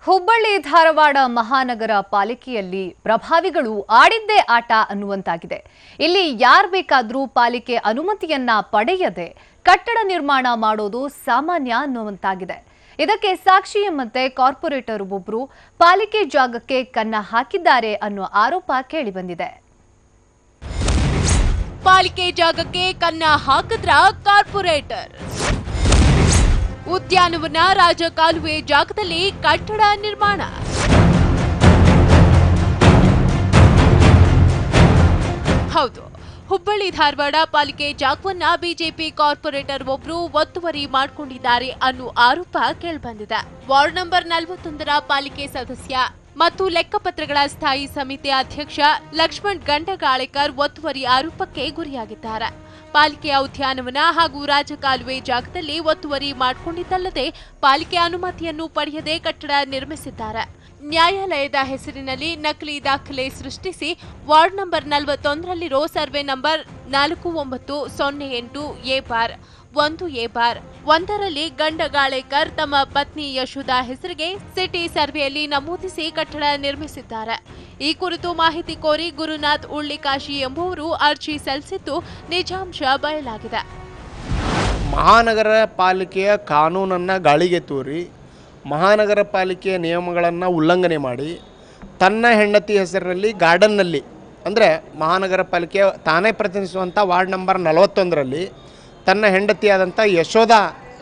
ಹುಬ್ಬಳ್ಳಿ ಧಾರವಾಡ ಮಹಾನಗರ ಪಾಲಿಕೆಯಲ್ಲಿ ಪ್ರಭಾವಿಗಳು ಆಡಿದ್ದೇ ಆಟ ಅನ್ನುವಂತಾಗಿದೆ. ಇಲ್ಲಿ ಯಾರು ಬೇಕಾದರೂ ಪಾಲಿಕೆ ಅನುಮತಿಯನ್ನ ಪಡೆಯದೆ ಕಟ್ಟಡ ನಿರ್ಮಾಣ ಮಾಡೋದು ಸಾಮಾನ್ಯ ಅನ್ನುವಂತಾಗಿದೆ. ಇದಕ್ಕೆ ಸಾಕ್ಷಿ ಎಂಬಂತೆ ಕಾರ್ಪೊರೇಟರ್ ಒಬ್ಬರು ಪಾಲಿಕೆ ಜಾಗಕ್ಕೆ ಕನ್ನ ಹಾಕಿದ್ದಾರೆ ಅನ್ನೋ ಆರೋಪ ಕೇಳಿಬಂದಿದೆ. ಪಾಲಿಕೆ ಜಾಗಕ್ಕೆ ಕನ್ನ ಹಾಕಿದ್ರ ಕಾರ್ಪೊರೇಟರ್. ಉದ್ಯಾನವನ ರಾಜಕಾಲುವೆ ಜಾಗದಲ್ಲಿ ಕಟ್ಟಡ ನಿರ್ಮಾಣ. ಹೌದು, ಹುಬ್ಬಳ್ಳಿ ಧಾರವಾಡ ಪಾಲಿಕೆ ಜಾಗವನ್ನ ಬಿಜೆಪಿ ಕಾರ್ಪೊರೇಟರ್ ಒಬ್ಬರು ಒತ್ತುವರಿ ಮಾಡಿಕೊಂಡಿದ್ದಾರೆ ಅನ್ನೋ ಆರೋಪ ಕೇಳಿಬಂದಿದೆ. ವಾರ್ಡ್ ನಂಬರ್ 41ರ ಪಾಲಿಕೆ ಸದಸ್ಯ ಮತ್ತು ಲೆಕ್ಕಪತ್ರಗಳ ಸ್ಥಾಯಿ ಸಮಿತಿ ಅಧ್ಯಕ್ಷ ಲಕ್ಷ್ಮಣ್ ಗಂಡಗಾಳೇಕರ್ ಒತ್ತುವರಿ ಆರೋಪಕ್ಕೆ ಗುರಿಯಾಗಿದ್ದಾರೆ. ಪಾಲಿಕೆಯ ಉದ್ಯಾನವನ ಹಾಗೂ ರಾಜಕಾಲುವೆ ಜಾಗದಲ್ಲಿ ಒತ್ತುವರಿ ಮಾಡಿಕೊಂಡಿದ್ದಲ್ಲದೆ ಪಾಲಿಕೆ ಅನುಮತಿಯನ್ನು ಪಡೆಯದೆ ಕಟ್ಟಡ ನಿರ್ಮಿಸಿದ್ದಾರೆ. ನ್ಯಾಯಾಲಯದ ಹೆಸರಿನಲ್ಲಿ ನಕಲಿ ದಾಖಲೆ ಸೃಷ್ಟಿಸಿ ವಾರ್ಡ್ ನಂಬರ್ 41ರಲ್ಲಿರೋ ಸರ್ವೆ ನಂಬರ್ 4908A-1A-1ರಲ್ಲಿ ಗಂಡಗಾಳೇಕರ್ ತಮ್ಮ ಪತ್ನಿ ಯಶೋಧಾ ಹೆಸರಿಗೆ ಸಿಟಿ ಸರ್ವೆಯಲ್ಲಿ ನಮೂದಿಸಿ ಕಟ್ಟಡ ನಿರ್ಮಿಸಿದ್ದಾರೆ. ಈ ಕುರಿತು ಮಾಹಿತಿ ಕೋರಿ ಗುರುನಾಥ್ ಉಳ್ಳಿಕಾಶಿ ಎಂಬುವರು ಅರ್ಜಿ ಸಲ್ಲಿಸಿದ್ದು ನಿಜಾಂಶ ಬಯಲಾಗಿದೆ. ಮಹಾನಗರ ಪಾಲಿಕೆಯ ಕಾನೂನನ್ನು ಗಾಳಿಗೆ ತೂರಿ ಮಹಾನಗರ ಪಾಲಿಕೆಯ ನಿಯಮಗಳನ್ನು ಉಲ್ಲಂಘನೆ ಮಾಡಿ ತನ್ನ ಹೆಂಡತಿ ಹೆಸರಿನಲ್ಲಿ ಗಾರ್ಡನ್ನಲ್ಲಿ ಅಂದರೆ ಮಹಾನಗರ ಪಾಲಿಕೆಯ ತಾನೇ ಪ್ರತಿನಿಧಿಸುವಂಥ ವಾರ್ಡ್ ನಂಬರ್ 41ರಲ್ಲಿ ತನ್ನ ಹೆಂಡತಿಯಾದಂಥ ಯಶೋಧಾ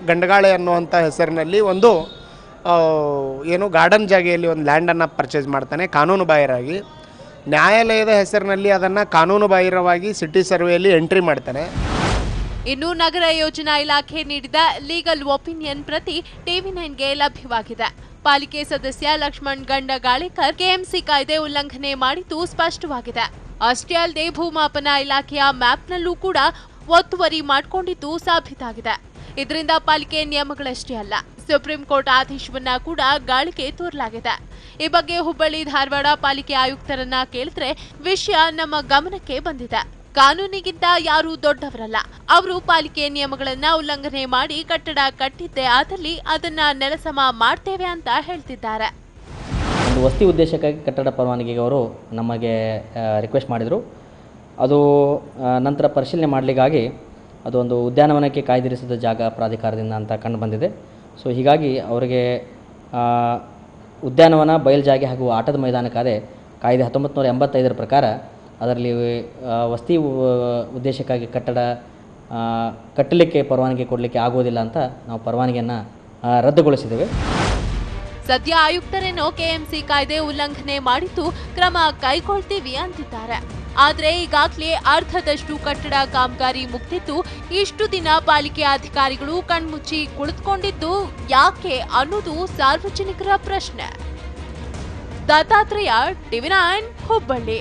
ಗಂಡಗಾಳೆ ಅನ್ನುವಂಥ ಹೆಸರಿನಲ್ಲಿ ಒಂದು ಗಾರ್ಡನ್ ಜಾಗೆಯಲ್ಲಿ ಒಂದು ಲ್ಯಾಂಡನ್ನು ಪರ್ಚೇಸ್ ಮಾಡ್ತಾನೆ ಕಾನೂನು ಬಾಹಿರವಾಗಿ. ನ್ಯಾಯಾಲಯದ ಹೆಸರಿನಲ್ಲಿ ಅದನ್ನು ಕಾನೂನು ಬಾಹಿರವಾಗಿ ಸಿಟಿ ಸರ್ವೆಯಲ್ಲಿ ಎಂಟ್ರಿ ಮಾಡ್ತಾನೆ. ಇನ್ನು ನಗರ ಯೋಜನಾ ಇಲಾಖೆ ನೀಡಿದ ಲೀಗಲ್ ಒಪಿನಿಯನ್ ಪ್ರತಿ ಟಿವಿ9ಗೆ ಲಭ್ಯವಾಗಿದೆ. ಪಾಲಿಕೆ ಸದಸ್ಯ ಲಕ್ಷ್ಮಣ್ ಗಂಡಗಾಳೇಕರ್ ಕೆಎಂಸಿ ಕಾಯ್ದೆ ಉಲ್ಲಂಘನೆ ಮಾಡಿದ್ದು ಸ್ಪಷ್ಟವಾಗಿದೆ. ಅಷ್ಟೇ ಅಲ್ಲದೆ ಭೂಮಾಪನ ಇಲಾಖೆಯ ಮ್ಯಾಪ್ನಲ್ಲೂ ಕೂಡ ಒತ್ತುವರಿ ಮಾಡಿಕೊಂಡಿದ್ದು ಸಾಬೀತಾಗಿದೆ. ಇದರಿಂದ ಪಾಲಿಕೆ ನಿಯಮಗಳಷ್ಟೇ ಅಲ್ಲ, ಸುಪ್ರೀಂ ಕೋರ್ಟ್ ಆದೇಶವನ್ನ ಕೂಡ ಗಾಳಿಗೆ ತೂರಲಾಗಿದೆ. ಈ ಬಗ್ಗೆ ಹುಬ್ಬಳ್ಳಿ ಧಾರವಾಡ ಪಾಲಿಕೆ ಆಯುಕ್ತರನ್ನ ಕೇಳಿದ್ರೆ ವಿಷಯ ನಮ್ಮ ಗಮನಕ್ಕೆ ಬಂದಿದೆ. ಕಾನೂನಿಗಿಂತ ಯಾರೂ ದೊಡ್ಡವರಲ್ಲ. ಅವರು ಪಾಲಿಕೆ ನಿಯಮಗಳನ್ನ ಉಲ್ಲಂಘನೆ ಮಾಡಿ ಕಟ್ಟಡ ಕಟ್ಟಿದ್ದೇ ಆದಲ್ಲಿ ಅದನ್ನ ನೆಲಸಮ ಮಾಡ್ತೇವೆ ಅಂತ ಹೇಳ್ತಿದ್ದಾರೆ. ಒಂದು ವಸತಿ ಉದ್ದೇಶಕ್ಕಾಗಿ ಕಟ್ಟಡ ಪರವಾನಗಿಗೆ ಅವರು ನಮಗೆ ರಿಕ್ವೆಸ್ಟ್ ಮಾಡಿದರು. ಅದು ನಂತರ ಪರಿಶೀಲನೆ ಮಾಡಲಿಕ್ಕಾಗಿ ಅದು ಒಂದು ಉದ್ಯಾನವನಕ್ಕೆ ಕಾಯ್ದಿರಿಸಿದ ಜಾಗ ಪ್ರಾಧಿಕಾರದಿಂದ ಅಂತ ಕಂಡು ಬಂದಿದೆ. ಸೊ ಹೀಗಾಗಿ ಅವರಿಗೆ ಉದ್ಯಾನವನ ಬಯಲ್ಜಾಗೆ ಹಾಗೂ ಆಟದ ಮೈದಾನಕ್ಕಾದೆ ಕಾಯ್ದೆ 1985ರ ಪ್ರಕಾರ ಅದರಲ್ಲಿ ವಸತಿ ಉದ್ದೇಶಕ್ಕಾಗಿ ಕಟ್ಟಡ ಕಟ್ಟಲಿಕ್ಕೆ ಪರವಾನಗಿ ಕೊಡಲಿಕ್ಕೆ ಆಗೋದಿಲ್ಲ ಅಂತ ನಾವು ಪರವಾನಗಿಯನ್ನು ರದ್ದುಗೊಳಿಸಿದ್ದೇವೆ. ಸದ್ಯ ಆಯುಕ್ತರೇನೋ ಕೆಎಂಸಿ ಕಾಯ್ದೆ ಉಲ್ಲಂಘನೆ ಮಾಡಿದ್ದು ಕ್ರಮ ಕೈಗೊಳ್ತೀವಿ ಅಂತಿದ್ದಾರೆ. ಆದರೆ ಈಗಾಗಲೇ ಅರ್ಧದಷ್ಟು ಕಟ್ಟಡ ಕಾಮಗಾರಿ ಮುಗಿದಿದ್ದು ಇಷ್ಟು ದಿನ ಪಾಲಿಕೆ ಅಧಿಕಾರಿಗಳು ಕಣ್ಮುಚ್ಚಿ ಕುಳಿತುಕೊಂಡಿದ್ದು ಯಾಕೆ ಅನ್ನೋದು ಸಾರ್ವಜನಿಕರ ಪ್ರಶ್ನೆ. ದತ್ತಾತ್ರೇಯ, ಟಿವಿ9 ಹುಬ್ಬಳ್ಳಿ.